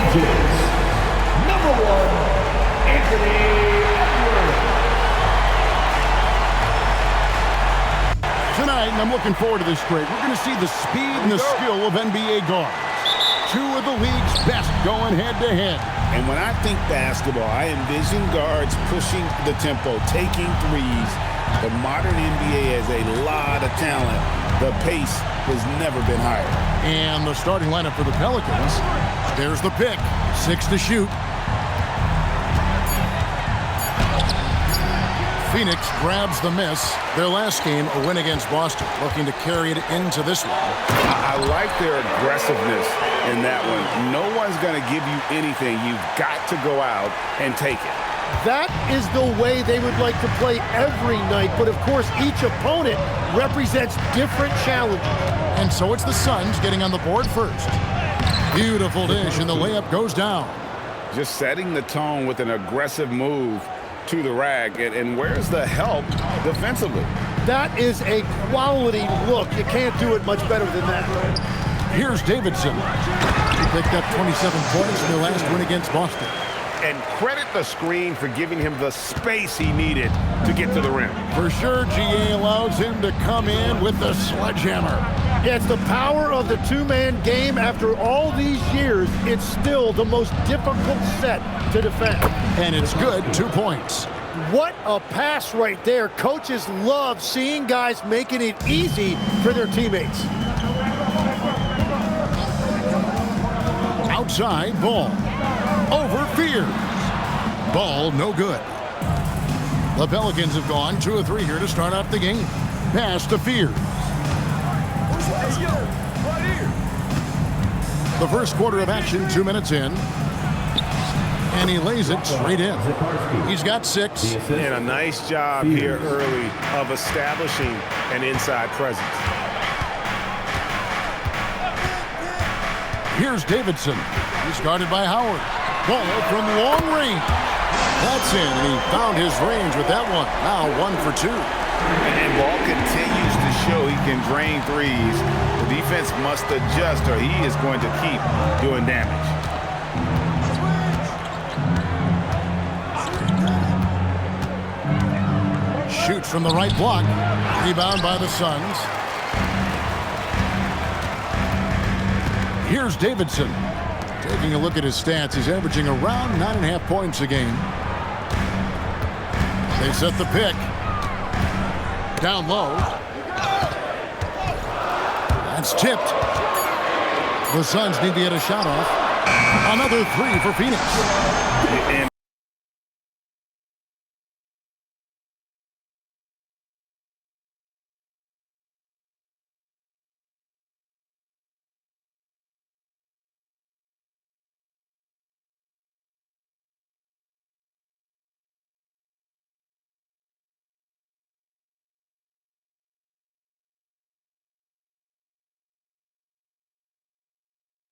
Pelicans, number 1, Anthony Edwards. Tonight, and I'm looking forward to this trade, we're going to see the speed and the skill of NBA guards. Two of the league's best going head-to-head. And when I think basketball, I envision guards pushing the tempo, taking threes. The modern NBA has a lot of talent. The pace has never been higher. And the starting lineup for the Pelicans. There's the pick. 6 to shoot. Phoenix grabs the miss. Their last game, a win against Boston, looking to carry it into this one. I like their aggressiveness in that one. No one's going to give you anything. You've got to go out and take it. That is the way they would like to play every night, but of course each opponent represents different challenges. And so it's the Suns getting on the board first. Beautiful dish, and the layup goes down. Just setting the tone with an aggressive move to the rack, and where's the help defensively? That is a quality look. You can't do it much better than that. Here's Davidson. He picked up 27 points in their last win against Boston. And credit the screen for giving him the space he needed to get to the rim. For sure, GA allows him to come in with the sledgehammer. Yeah, it's the power of the two-man game. After all these years, it's still the most difficult set to defend. And it's good, 2 points. What a pass right there. Coaches love seeing guys making it easy for their teammates. Outside, Ball. Over Fears. Ball, no good. The Pelicans have gone 2 of 3 here to start out the game. Pass to Fears. The first quarter of action, 2 minutes in. And he lays it straight in. He's got 6. And a nice job here early of establishing an inside presence. Here's Davidson. He's guarded by Howard. Ball from long range. That's in, and he found his range with that one. Now 1 for 2. And Ball continues to show he can drain threes. The defense must adjust or he is going to keep doing damage. Shoots from the right block. Rebound by the Suns. Here's Davidson. Taking a look at his stats, he's averaging around 9.5 points a game. They set the pick. Down low. That's tipped. The Suns need to get a shot off. Another 3 for Phoenix. And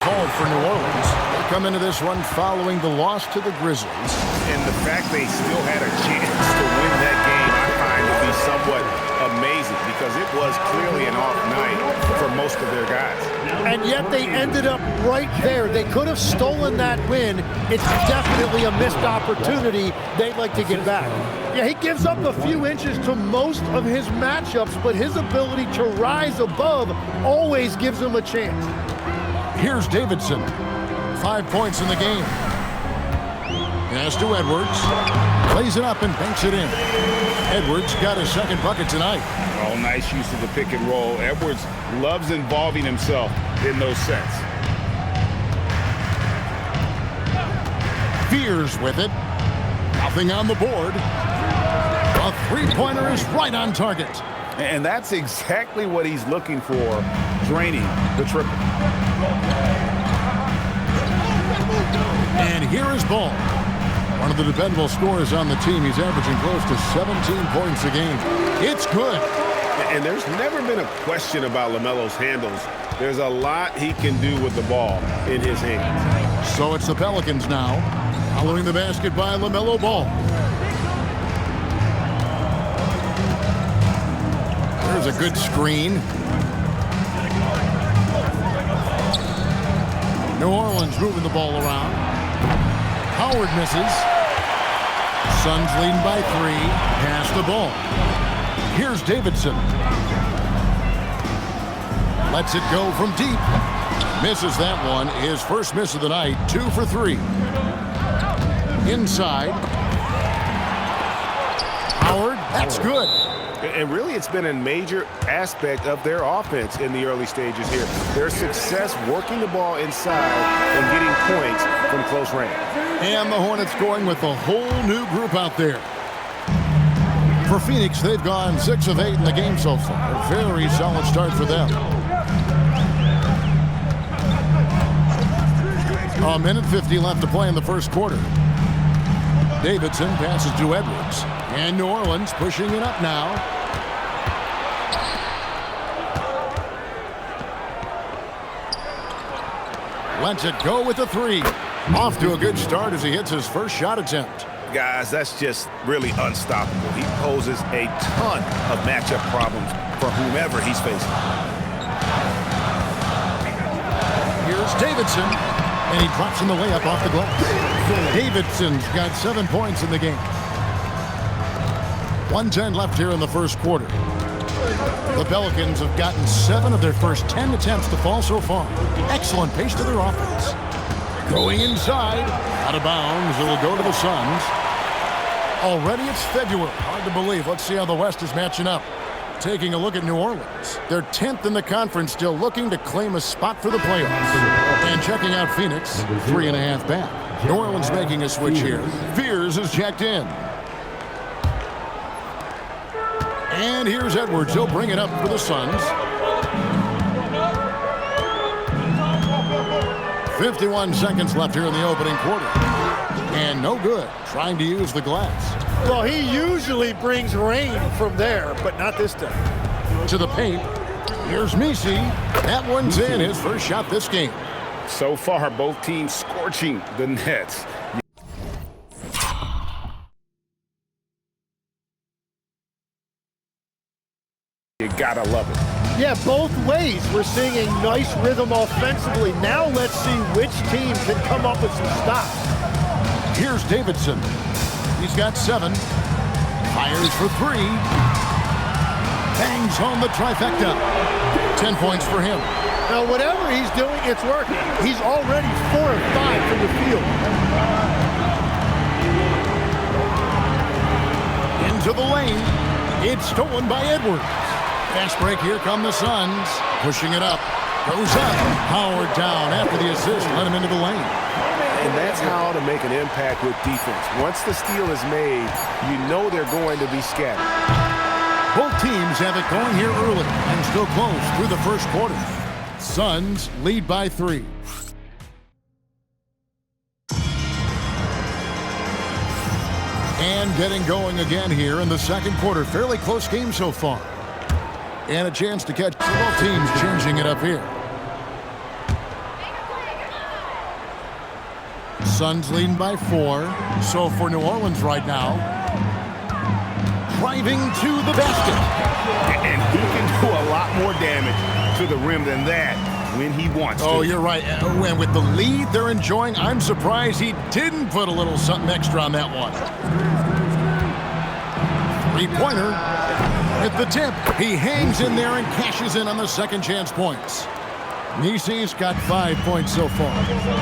Called for New Orleans. They come into this one following the loss to the Grizzlies. And the fact they still had a chance to win that game, I find to be somewhat amazing because it was clearly an off night for most of their guys. And yet they ended up right there. They could have stolen that win. It's definitely a missed opportunity they'd like to get back. Yeah, he gives up a few inches to most of his matchups, but his ability to rise above always gives him a chance. Here's Davidson. 5 points in the game. Pass to Edwards. Lays it up and banks it in. Edwards got his second bucket tonight. oh, nice use of the pick and roll. Edwards loves involving himself in those sets. Fears with it. Nothing on the board. A three-pointer is right on target. And that's exactly what he's looking for, draining the triple. And here is Ball. One of the dependable scorers on the team. He's averaging close to 17 points a game. It's good. And there's never been a question about LaMelo's handles. There's a lot he can do with the ball in his hands. So it's the Pelicans now, following the basket by LaMelo Ball. There's a good screen. New Orleans moving the ball around. Howard misses. Suns leading by 3. Pass the ball. Here's Davidson. Lets it go from deep. Misses that one. His first miss of the night. 2 for 3. Inside. Howard. That's good. And really, it's been a major aspect of their offense in the early stages here. Their success working the ball inside and getting points from close range. And the Hornets going with a whole new group out there. For Phoenix, they've gone 6 of 8 in the game so far. A very solid start for them. A minute 50 left to play in the first quarter. Davidson passes to Edwards. And New Orleans pushing it up now. Lets it go with the 3. Off to a good start as he hits his first shot attempt. Guys, that's just really unstoppable. He poses a ton of matchup problems for whomever he's facing. Here's Davidson, and he drops in the layup off the glass. Davidson's got 7 points in the game. 1:10 left here in the first quarter. The Pelicans have gotten 7 of their first 10 attempts to fall so far. Excellent pace to their offense. Going inside, out of bounds, it'll go to the Suns. Already it's February. Hard to believe. Let's see how the West is matching up. Taking a look at New Orleans. They're 10th in the conference, still looking to claim a spot for the playoffs. And checking out Phoenix, 3.5 back. New Orleans making a switch here. Fears is checked in. And here's Edwards. He'll bring it up for the Suns. 51 seconds left here in the opening quarter. And no good. Trying to use the glass. Well, he usually brings rain from there, but not this time. To the paint. Here's Messi. That one's in. His first shot this game. So far, both teams scorching the Nets. You gotta love it. Yeah, both ways. We're seeing a nice rhythm offensively. Now let's see which team can come up with some stops. Here's Davidson. He's got 7. Fires for 3. Bangs home the trifecta. 10 points for him. Now, whatever he's doing, it's working. He's already 4 of 5 from the field. Into the lane. It's stolen by Edwards. Fast break. Here come the Suns. Pushing it up. Goes up. Howard down after the assist. Let him into the lane. And that's how to make an impact with defense. Once the steal is made, you know they're going to be scattered. Both teams have it going here early and still close through the first quarter. Suns lead by 3. And getting going again here in the second quarter. Fairly close game so far. And a chance to catch both teams changing it up here. Suns leading by 4. So for New Orleans right now, driving to the basket. And he can do a lot more damage to the rim than that when he wants to. Oh, you're right. And with the lead they're enjoying, I'm surprised he didn't put a little something extra on that one. 3-pointer with the tip. He hangs in there and cashes in on the second chance points. Nisi's got 5 points so far.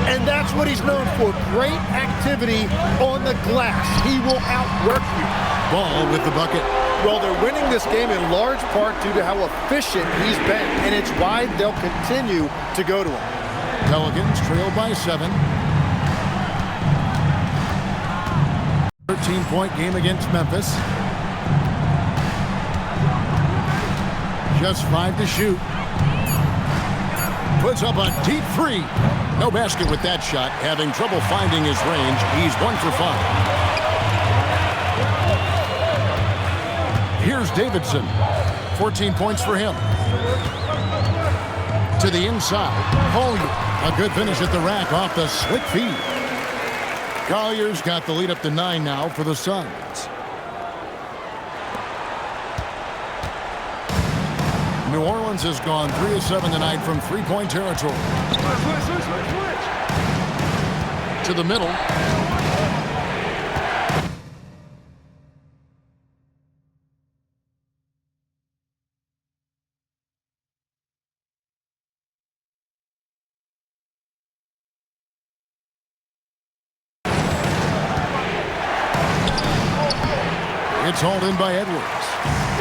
And that's what he's known for. Great activity on the glass. He will outwork you. Ball with the bucket. Well, they're winning this game in large part due to how efficient he's been, and it's why they'll continue to go to him. Pelicans trail by 7. 13-point game against Memphis. Just 5 to shoot. Puts up a deep 3. No basket with that shot. Having trouble finding his range. He's 1 for 5. Here's Davidson. 14 points for him. To the inside. Collier. A good finish at the rack off the slick feed. Collier's got the lead up to 9 now for the Suns. New Orleans has gone 3 of 7 tonight from 3-point territory. To the middle. it's hauled in by Edwards.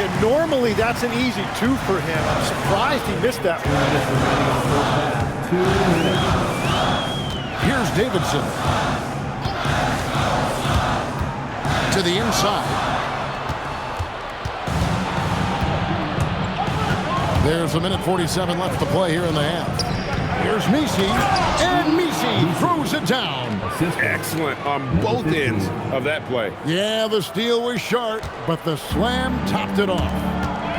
And normally that's an easy 2 for him. I'm surprised he missed that one. Here's Davidson. To the inside. There's 1:47 left to play here in the half. Here's Messi, and Messi throws it down. Excellent on both ends of that play. Yeah, the steal was short, but the slam topped it off.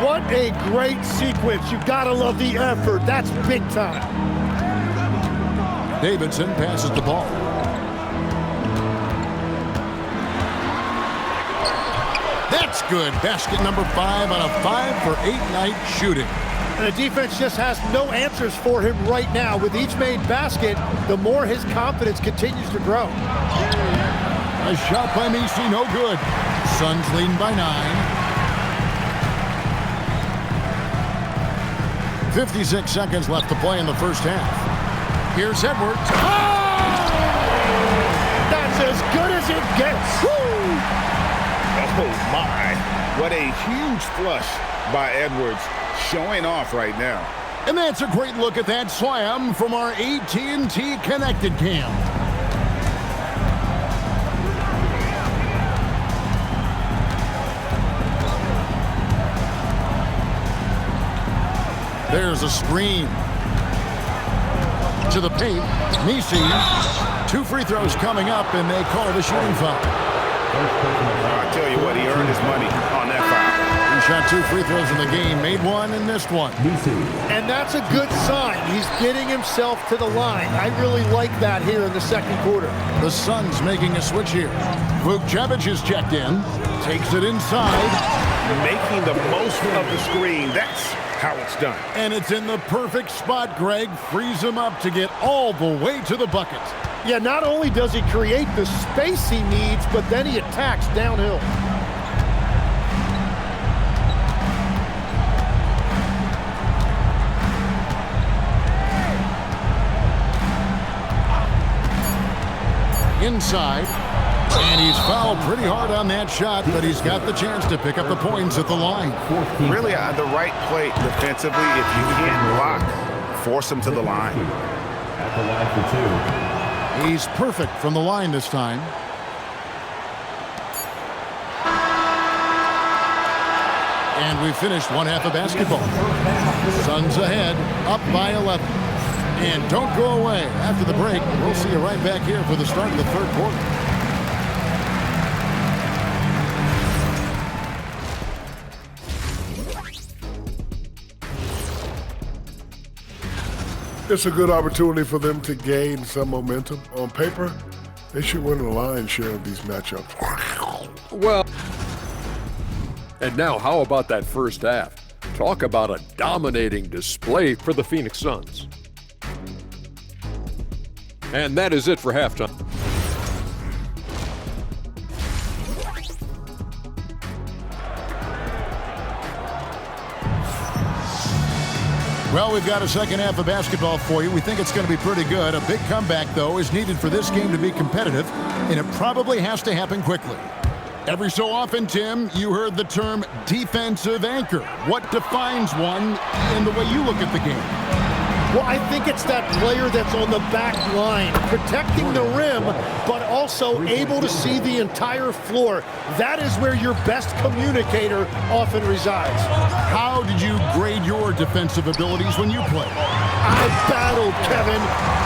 What a great sequence. You gotta love the effort. That's big time. Davidson passes the ball. That's good. Basket number 5 on a 5-for-8 night shooting. And the defense just has no answers for him right now. With each made basket, the more his confidence continues to grow. A shot by Messi, no good. Suns leading by 9. 56 seconds left to play in the first half. Here's Edwards. Oh! That's as good as it gets. Woo! Oh, my. What a huge flush by Edwards. Showing off right now. And that's a great look at that slam from our AT&T Connected Cam. There's a screen. To the paint. Messi. 2 free throws coming up, and they call the shooting foul. I tell you what, he earned his money on that foul. He shot 2 free throws in the game, made 1 and missed 1. And that's a good sign. He's getting himself to the line. I really like that here in the second quarter. The Suns making a switch here. Vukcevic is checked in, takes it inside. Making the most of the screen. That's how it's done. And it's in the perfect spot, Greg. Frees him up to get all the way to the bucket. Yeah, not only does he create the space he needs, but then he attacks downhill. Inside, and he's fouled pretty hard on that shot, but he's got the chance to pick up the points at the line. Really the right play defensively. If you can't block, force him to the line. At the line for 2. He's perfect from the line this time. And we finished one half of basketball. Suns ahead, up by 11. And don't go away. After the break, we'll see you right back here for the start of the third quarter. It's a good opportunity for them to gain some momentum. On paper, they should win the lion's share of these matchups. Well, and now how about that first half? Talk about a dominating display for the Phoenix Suns. And that is it for halftime. Well, we've got a second half of basketball for you. We think it's going to be pretty good. A big comeback, though, is needed for this game to be competitive, and it probably has to happen quickly. Every so often, Tim, you heard the term defensive anchor. What defines one in the way you look at the game? Well, I think it's that player that's on the back line, protecting the rim, but also able to see the entire floor. That is where your best communicator often resides. How did you grade your defensive abilities when you played? I battled, Kevin.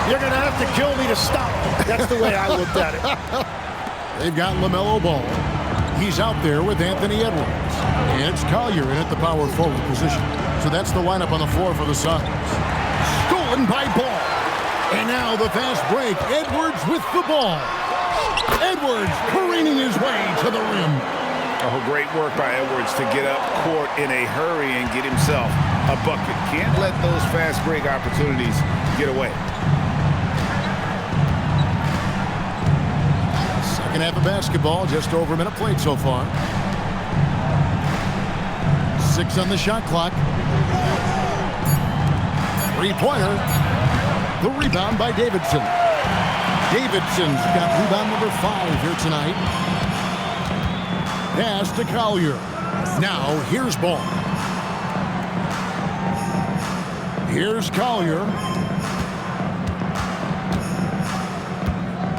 You're going to have to kill me to stop. That's the way I looked at it. They've got LaMelo Ball. He's out there with Anthony Edwards. And it's Collier in at the power forward position. So that's the lineup on the floor for the Suns. Stolen by Ball. And now the fast break. Edwards with the ball. Edwards careening his way to the rim. Oh, great work by Edwards to get up court in a hurry and get himself a bucket. Can't let those fast break opportunities get away. Second half of basketball, just over a minute played so far. 6 on the shot clock. Three-pointer. The rebound by Davidson. Davidson's got rebound number 5 here tonight. Pass to Collier. Now here's Ball. Here's Collier.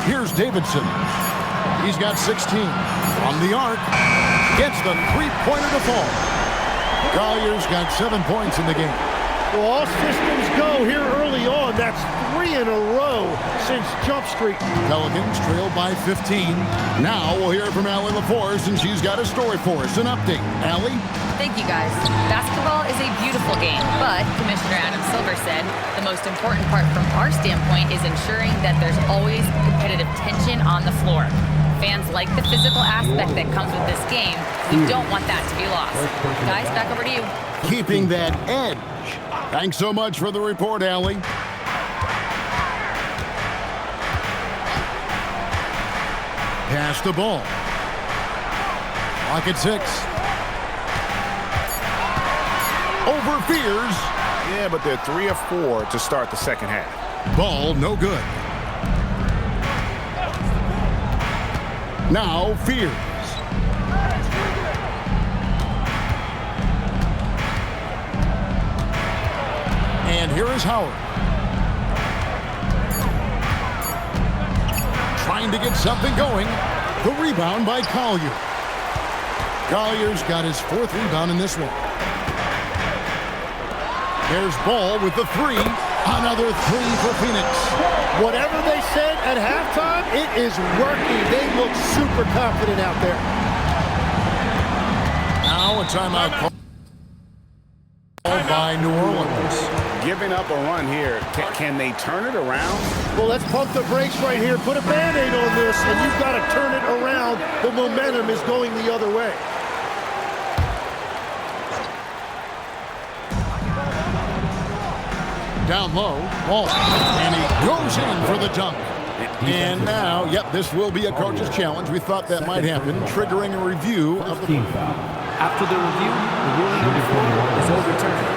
Here's Davidson. He's got 16. From the arc. Gets the three-pointer to fall. Collier's got 7 points in the game. Well, all systems go here early on. That's 3 in a row since Jump Street. Pelicans trail by 15. Now we'll hear from Allie LaForce, and she's got a story for us. An update. Allie? Thank you, guys. Basketball is a beautiful game, but Commissioner Adam Silver said the most important part from our standpoint is ensuring that there's always competitive tension on the floor. Fans like the physical aspect that comes with this game. We don't want that to be lost. Guys, back over to you. Keeping that edge. Thanks so much for the report, Allie. Pass the ball. Clock at 6. Over Fears. Yeah, but they're 3 of 4 to start the second half. Ball no good. Now Fears. And here is Howard. Trying to get something going. The rebound by Collier. Collier's got his 4th rebound in this one. There's Ball with the 3. Another 3 for Phoenix. Whatever they said at halftime, it is working. They look super confident out there. Now a timeout call by New Orleans. Giving up a run here. Can they turn it around? Well, let's pump the brakes right here. Put a Band-Aid on this, and you've got to turn it around. The momentum is going the other way. Down low, Ball, and he goes in for the dunk. And now, yep, this will be a coach's challenge. We thought that might happen, triggering a review of the Team foul. After the review, the ruling on the floor is overturned.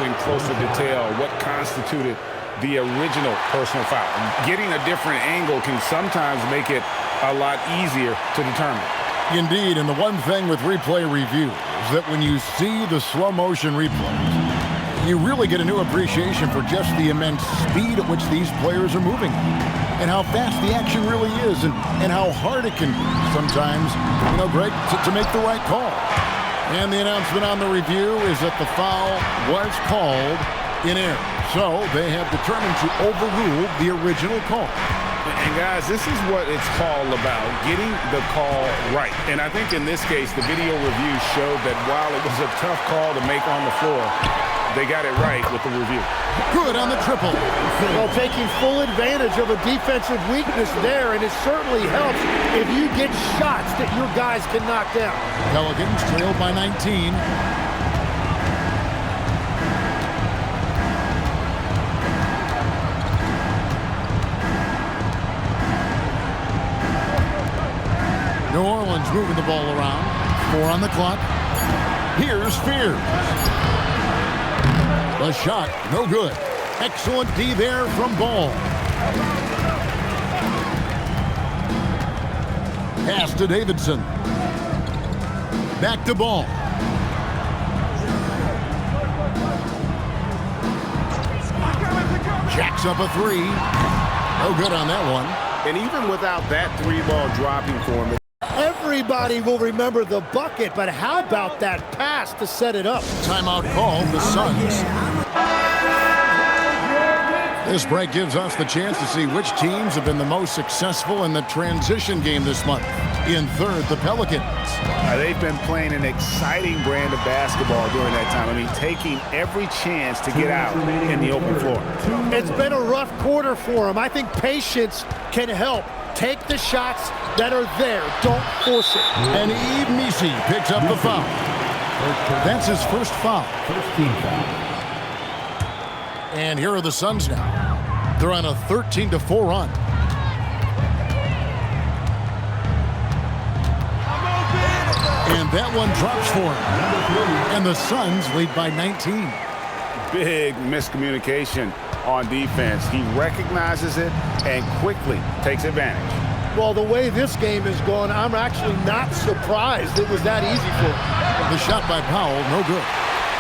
In closer detail, what constituted the original personal foul. Getting a different angle can sometimes make it a lot easier to determine. Indeed, and the one thing with replay review is that when you see the slow motion replays, you really get a new appreciation for just the immense speed at which these players are moving and how fast the action really is and how hard it can be sometimes, Greg, to make the right call. And the announcement on the review is that the foul was called in error. So they have determined to overrule the original call. And guys, this is what it's all about, getting the call right. And I think in this case, the video review showed that while it was a tough call to make on the floor, they got it right with the review. Good on the triple. Well, taking full advantage of a defensive weakness there, and it certainly helps if you get shots that your guys can knock down. Pelicans trailed by 19. New Orleans moving the ball around. 4 on the clock. Here's Fears. The shot, no good. Excellent D there from Ball. Pass to Davidson. Back to Ball. Jacks up a 3. No good on that one. And even without that 3-ball dropping for him, Everybody will remember the bucket, but how about that pass to set it up? Timeout called the Suns. This break gives us the chance to see which teams have been the most successful in the transition game this month. In third, the Pelicans. they've been playing an exciting brand of basketball during that time. I mean, taking every chance to get out in the open floor. It's been a rough quarter for them. I think patience can help. Take the shots that are there. Don't force it. And Yves Missi picks up the foul. That's his first foul. First team foul. And here are the Suns now. They're on a 13-4 run. And that one drops for him. And the Suns lead by 19. Big miscommunication on defense. He recognizes it and quickly takes advantage. Well, the way this game is going, I'm actually not surprised surprised it was that easy for him. The shot by Powell, no good.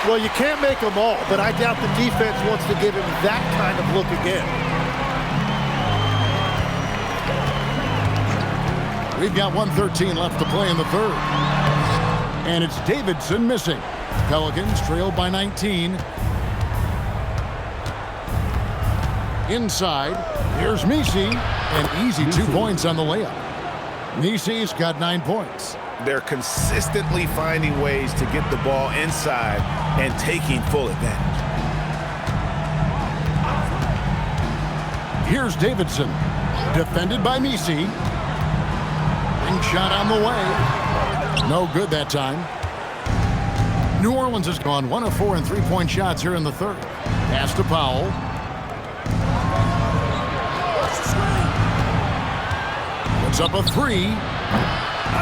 Well, you can't make them all, but I doubt the defense wants to give him that kind of look again. We've got 1:13 left to play in the third. And it's Davidson missing. Pelicans trail by 19. Inside, here's Misi. An easy 2 points on the layup. Misi's got 9 points. They're consistently finding ways to get the ball inside and taking full advantage. Here's Davidson. Defended by Misi. Ring shot on the way. No good that time. New Orleans has gone 1 of 4 in three-point shots here in the third. Pass to Powell. Puts up a three.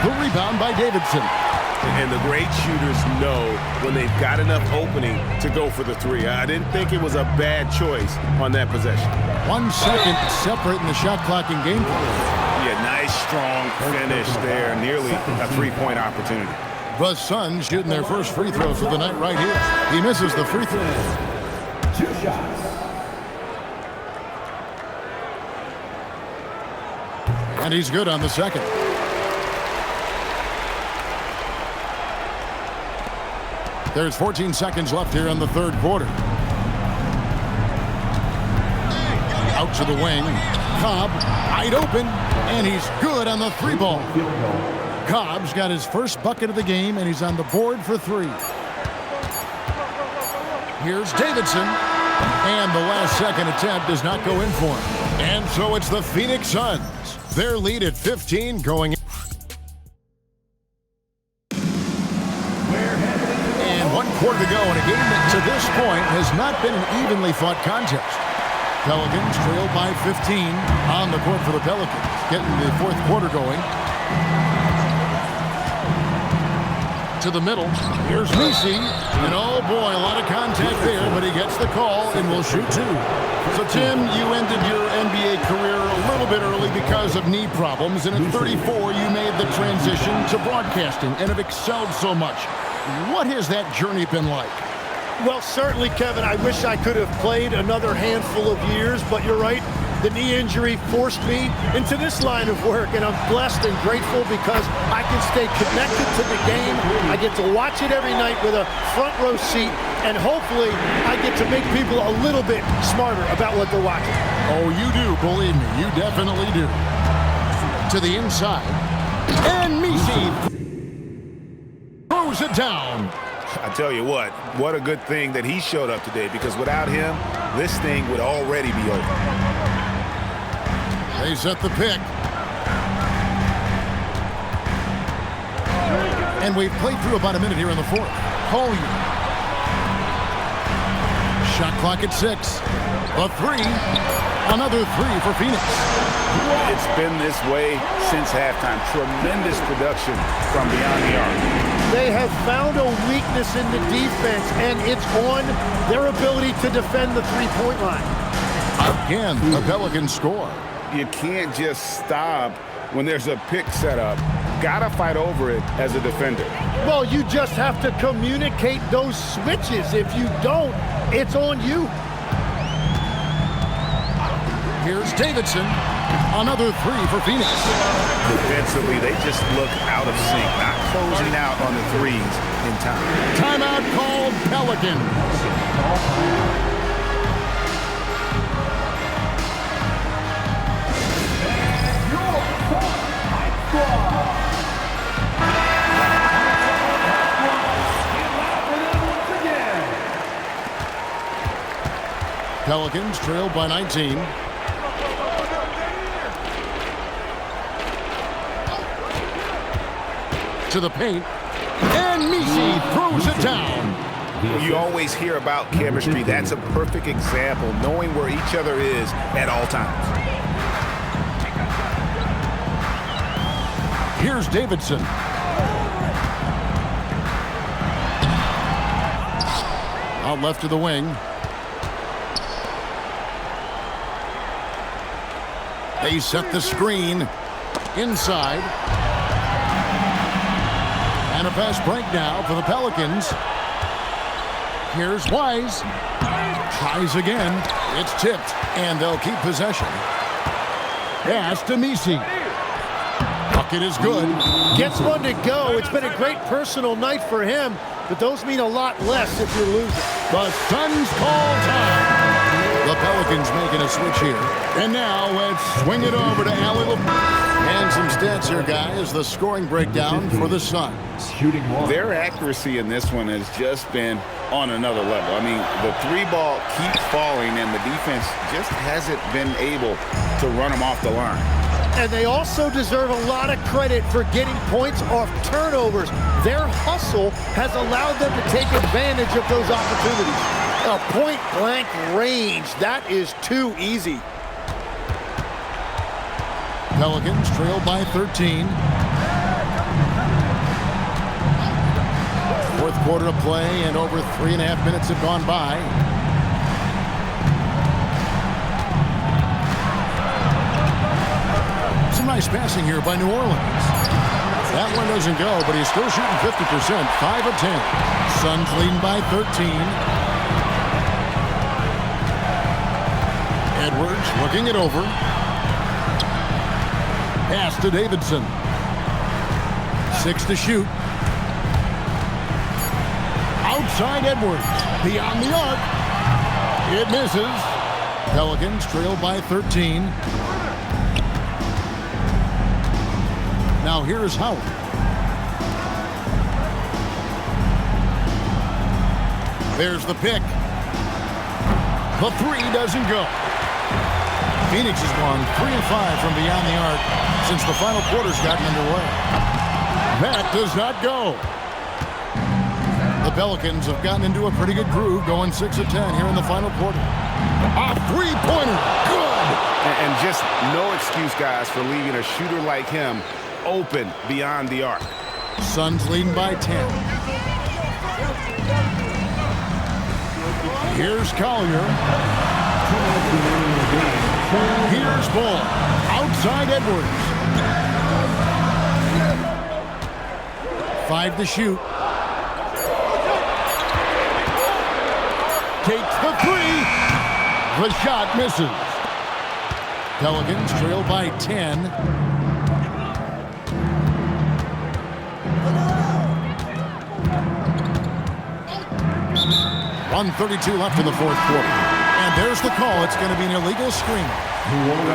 The rebound by Davidson. And the great shooters know when they've got enough opening to go for the three. I didn't think it was a bad choice on that possession. 1 second separating the shot clock and game clock. Yeah, nice, strong finish there. Nearly a three-point opportunity. The Suns shooting their first free throws of the night right here. He misses the free throw. 2 shots. And he's good on the second. There's 14 seconds left here in the third quarter. Out to the wing. Cobb wide open, and he's good on the three ball. Cobb's got his first bucket of the game, and he's on the board for 3. Here's Davidson, and the last second attempt does not go in for him. And so it's the Phoenix Suns. Their lead at 15 going in. And 1 quarter to go in a game that to this point has not been an evenly fought contest. Pelicans trail by 15 on the court for the Pelicans, getting the fourth quarter going. To the middle, here's Misi, and oh boy, a lot of contact there, but he gets the call and will shoot 2. So Tim, you ended your NBA career a little bit early because of knee problems, and at 34 you made the transition to broadcasting and have excelled so much. What has that journey been like? Well, certainly, Kevin, I wish I could have played another handful of years, but you're right. The knee injury forced me into this line of work, and I'm blessed and grateful because I can stay connected to the game. I get to watch it every night with a front row seat, and hopefully I get to make people a little bit smarter about what they're watching. Oh, you do, believe me, you definitely do. To the inside, and Misi throws it down. I tell you what a good thing that he showed up today, because without him, this thing would already be over. They set the pick. And we've played through about a minute here in the fourth. Collier. Shot clock at 6. A 3. Another 3 for Phoenix. It's been this way since halftime. Tremendous production from beyond the arc. They have found a weakness in the defense, and it's on their ability to defend the three-point line. Again, the Pelicans score. You can't just stop when there's a pick set up. Gotta fight over it as a defender. Well, you just have to communicate those switches. If you don't, it's on you. Here's Davidson. Another 3 for Phoenix. Defensively, they just look out of sync, not closing out on the threes in time. Timeout called Pelicans. Pelicans trail by 19. To the paint, and Misi throws it down. You always hear about chemistry. That's a perfect example, knowing where each other is at all times. Here's Davidson. Out left to the wing. They set the screen inside. And a fast break now for the Pelicans. Here's Wise. Tries again. It's tipped, and they'll keep possession. Pass to Misi. Bucket is good. Gets one to go. It's been a great personal night for him, but those mean a lot less if you're losing. The Suns call time. The Pelicans making a switch here. And now let's swing it over to Allie And some stats here, guys. The scoring breakdown for the Suns. Shooting one. Their accuracy in this one has just been on another level. I mean, the three ball keeps falling, and the defense just hasn't been able to run them off the line. And they also deserve a lot of credit for getting points off turnovers. Their hustle has allowed them to take advantage of those opportunities. A point-blank range, that is too easy. Pelicans trail by 13. Fourth quarter of play, and over 3.5 minutes have gone by. Some nice passing here by New Orleans. That one doesn't go, but he's still shooting 50%, 5 of 10. Suns leading by 13. Edwards looking it over. Pass to Davidson. 6 to shoot. Outside Edwards. Beyond the arc. It misses. Pelicans trail by 13. Now here's Howard. There's the pick. The three doesn't go. Phoenix has gone 3 of 5 from beyond the arc since the final quarter's gotten underway. That does not go. The Pelicans have gotten into a pretty good groove, going 6 of 10 here in the final quarter. A three-pointer, good! And just no excuse, guys, for leaving a shooter like him open beyond the arc. Suns leading by 10. Here's Collier. Here's Bull. Outside Edwards. 5 to shoot. Takes the three. The shot misses. Pelicans trail by 10. 1:32 left in the fourth quarter. And there's the call. It's going to be an illegal screen.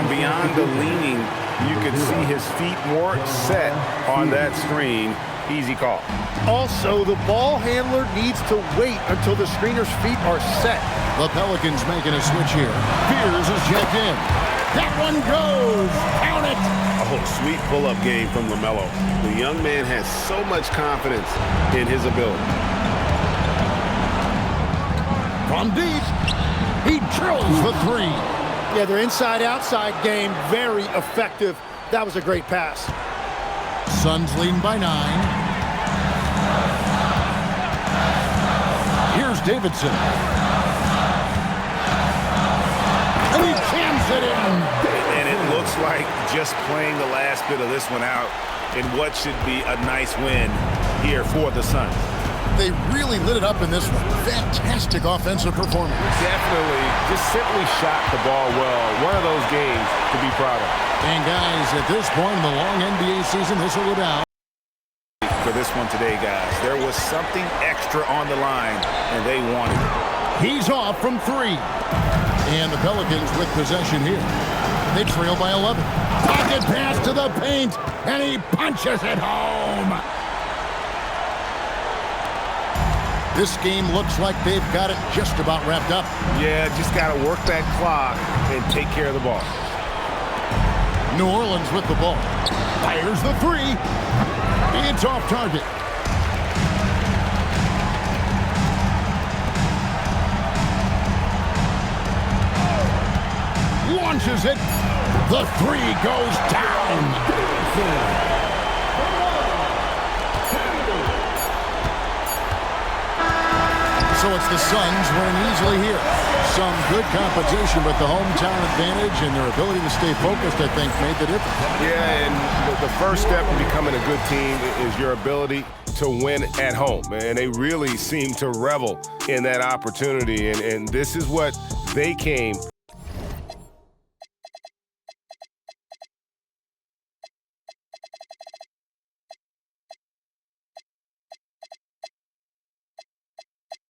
Beyond the leaning, you could see his feet more set on that screen. Easy call. Also, the ball handler needs to wait until the screener's feet are set. The Pelicans making a switch here. Fears is checked in. That one goes. Count it. Oh, sweet pull-up game from LaMelo. The young man has so much confidence in his ability. From deep, he drills the three. Yeah, their inside-outside game, very effective. That was a great pass. Suns leading by 9. Here's Davidson. And he jams it in. And it looks like just playing the last bit of this one out in what should be a nice win here for the Suns. They really lit it up in this one. Fantastic offensive performance. Definitely just simply shot the ball well. One of those games to be proud of. And guys, at this point in the long NBA season, this will go down. For this one today, guys, there was something extra on the line, and they wanted it. He's off from 3. And the Pelicans with possession here. They trail by 11. Pocket pass to the paint, and he punches it home. This game looks like they've got it just about wrapped up. Yeah, just got to work that clock and take care of the ball. New Orleans with the ball. Fires the 3. It's off target. Launches it. The 3 goes down. So it's the Suns winning easily here. some good competition, but the hometown advantage and their ability to stay focused, I think, made the difference. Yeah, and the first step in becoming a good team is your ability to win at home. And they really seem to revel in that opportunity. And this is what they came